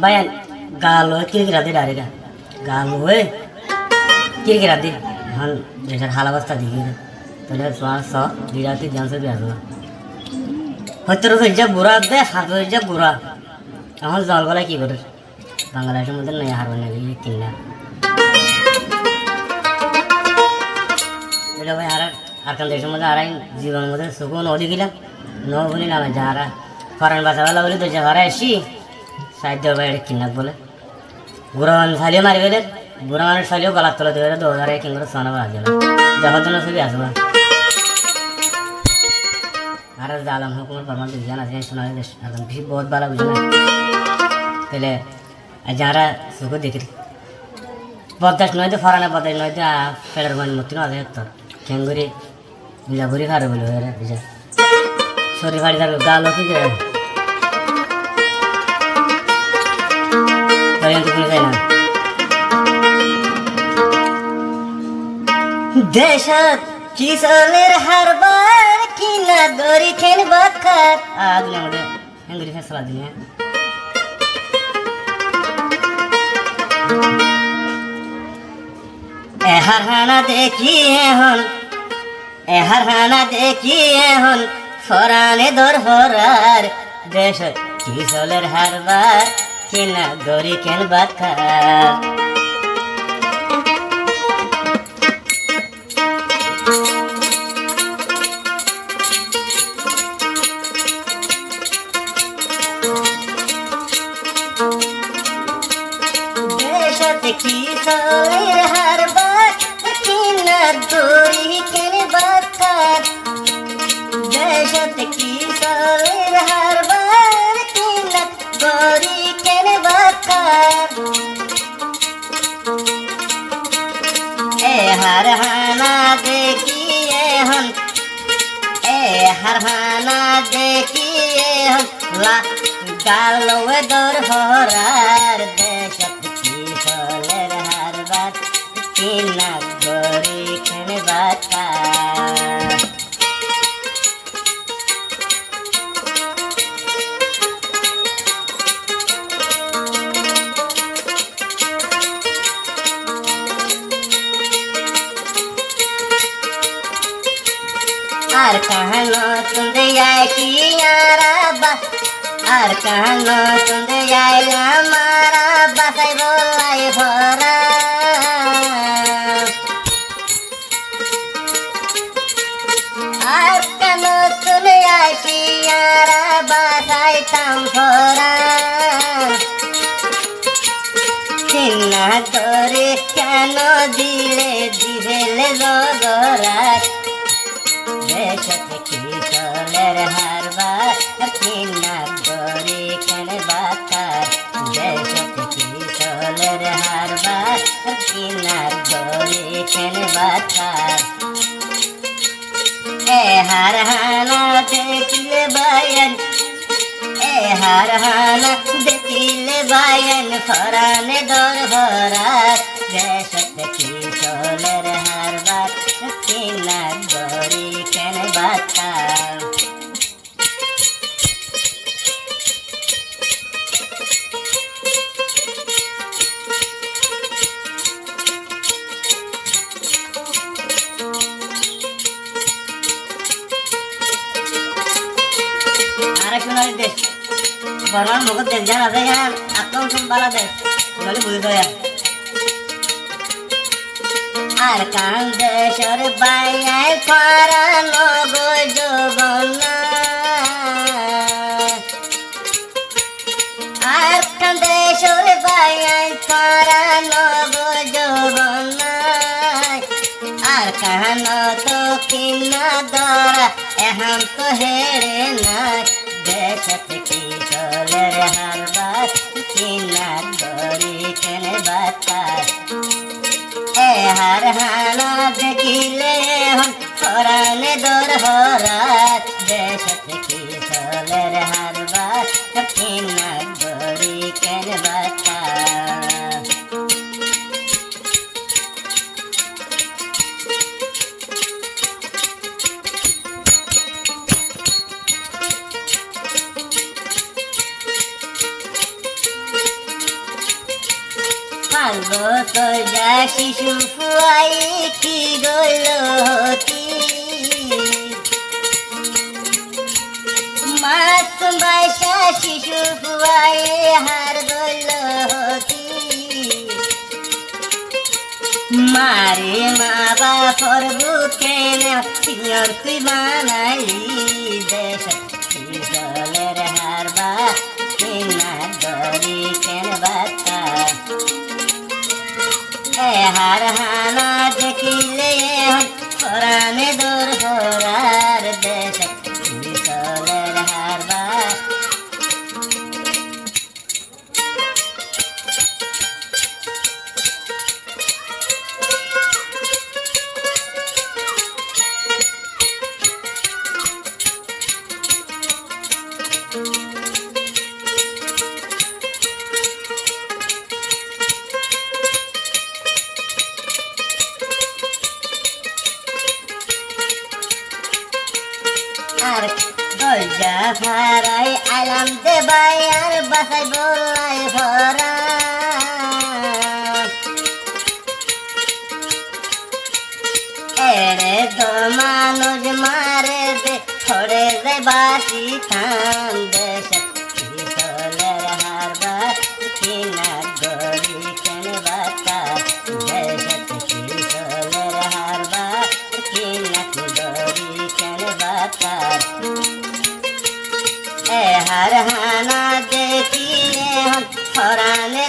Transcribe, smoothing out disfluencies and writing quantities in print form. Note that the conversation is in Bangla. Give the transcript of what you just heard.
bayan galo kiri di dari galo kiri di han desar halabasta dikir তাহলে সোয়াশো বিরাটি জানছে বিয়াজো হয়তো যা বুড়া দে হাত যা বুড়া এখন জল গলা কি করে বাংলাদেশের মধ্যে নয় হারবে না কিনা এটা ভাই আর কান দেশের মধ্যে আরাই জীবনের মধ্যে সুখও নদী গেলাম ন বলি না যারা ফরেন বাসাওয়ালা বলি তো যারা এসি সাহায্য ভাই এটা কিনাক বলে বুড়া মানুষ ফালিও মারি ফেলে বুড়া মানুষ ফালিও গলার তলা দেবে 2000 কিংবা সোনা বাজ যাবে দেখার জন্য ছবি আসবে আর জালাম হুকুমের প্রমাণ দিয়েছেন আছে শোনা একদম বেশি বহুত ভালো বুঝে না তাহলে যারা সুখ দেখি বদাস নয় তো ফরানা বদাস নয় তো ফেরার মানে মতি না তো খেঙ্গুরি মিলাগুড়ি খারে বলে হয়ে বুঝে শরীর ফাড়ি থাকবে গালো কি করে তাই তো কোনো যায় না দেশত কিশোরের হারবার কিনা দড়ি খেন বাখার আগুন আমাদের হেঙ্গুরি ফেসলা দিনে এহার হানা দেখি এখন ফরানে দর হরার দেশত কিশোরের হারবার কিনা দড়ি খেন বাখার কিশোরের হারবার কিনা দড়ি কেন বাকার দেশত কিশোরের হারবার কিনা দড়ি কেন বাকার এ হার হানা দেখি এখন লা গালো দর হরার দেশত কিশোরের হারবার কিনা দড়ি কেন বাকার আর কাহানো তুন্দে কি আরাবা আর কাহানো তুন্দে মারা বাসাই বলাই ভরা আর কানো তুলে কি আরাবা সাইতাম ভরা কিনা ধরে কেন দিলে জগরায় দেশত কিশোরের হারবার কিনা দড়ি কেন বাকার দেশত কিশোরের হারবার কিনা দড়ি কেন বাকার এ হার হানা দেখিলে বায়ান ফরানে দর ভরার দেশত কিশোরের হারবার কিনা দড়ি কেন বাকার আরেকজনের দেশ বর্মার মুখ দেশ জানা যায় আকরম সম্পালা দেশ বলে বুঝতে হয় আর কান দেশের বাইয়াই করানো গো যৌবনা আর কান দেশের বাইয়াই করানো গো যৌবনা আর কাহানো তো কিনা দরা এখন তো হেরে নাই দেশত কিশোরের হারবার কিনা দড়ি কেন বাকার এ হার হানা দেখিলে ফরানে দর হরার দেশত কিশোরের হারবার কিনা দড়ি কেন বাকার আগো সজা শিশু ফুয়াই কি গলতি মাসুম বাইশা শিশু ফুয়াই হার গলতি মারে মা বাপর বুকে সিনিয়র তুই বানাইলি দেশ জলের হারবা কিনা দরি কেন বাতা এ হার হানা দেখিলে পরাণে দূর হরার দেশ জলের হারবা আর দরজা ভাড়াই আলাম দেবাই আর বাসাই বলাই ভরা এড়ে তো মানুষ মারে দে ছড়ে যায় বাসি থাম দেশ চলের হারবা কিনা গরি কেন বাতা দেশ চলের হারবা কিনা গরি কেন বাতা এ হার হানা দেখিয়ে ফরানে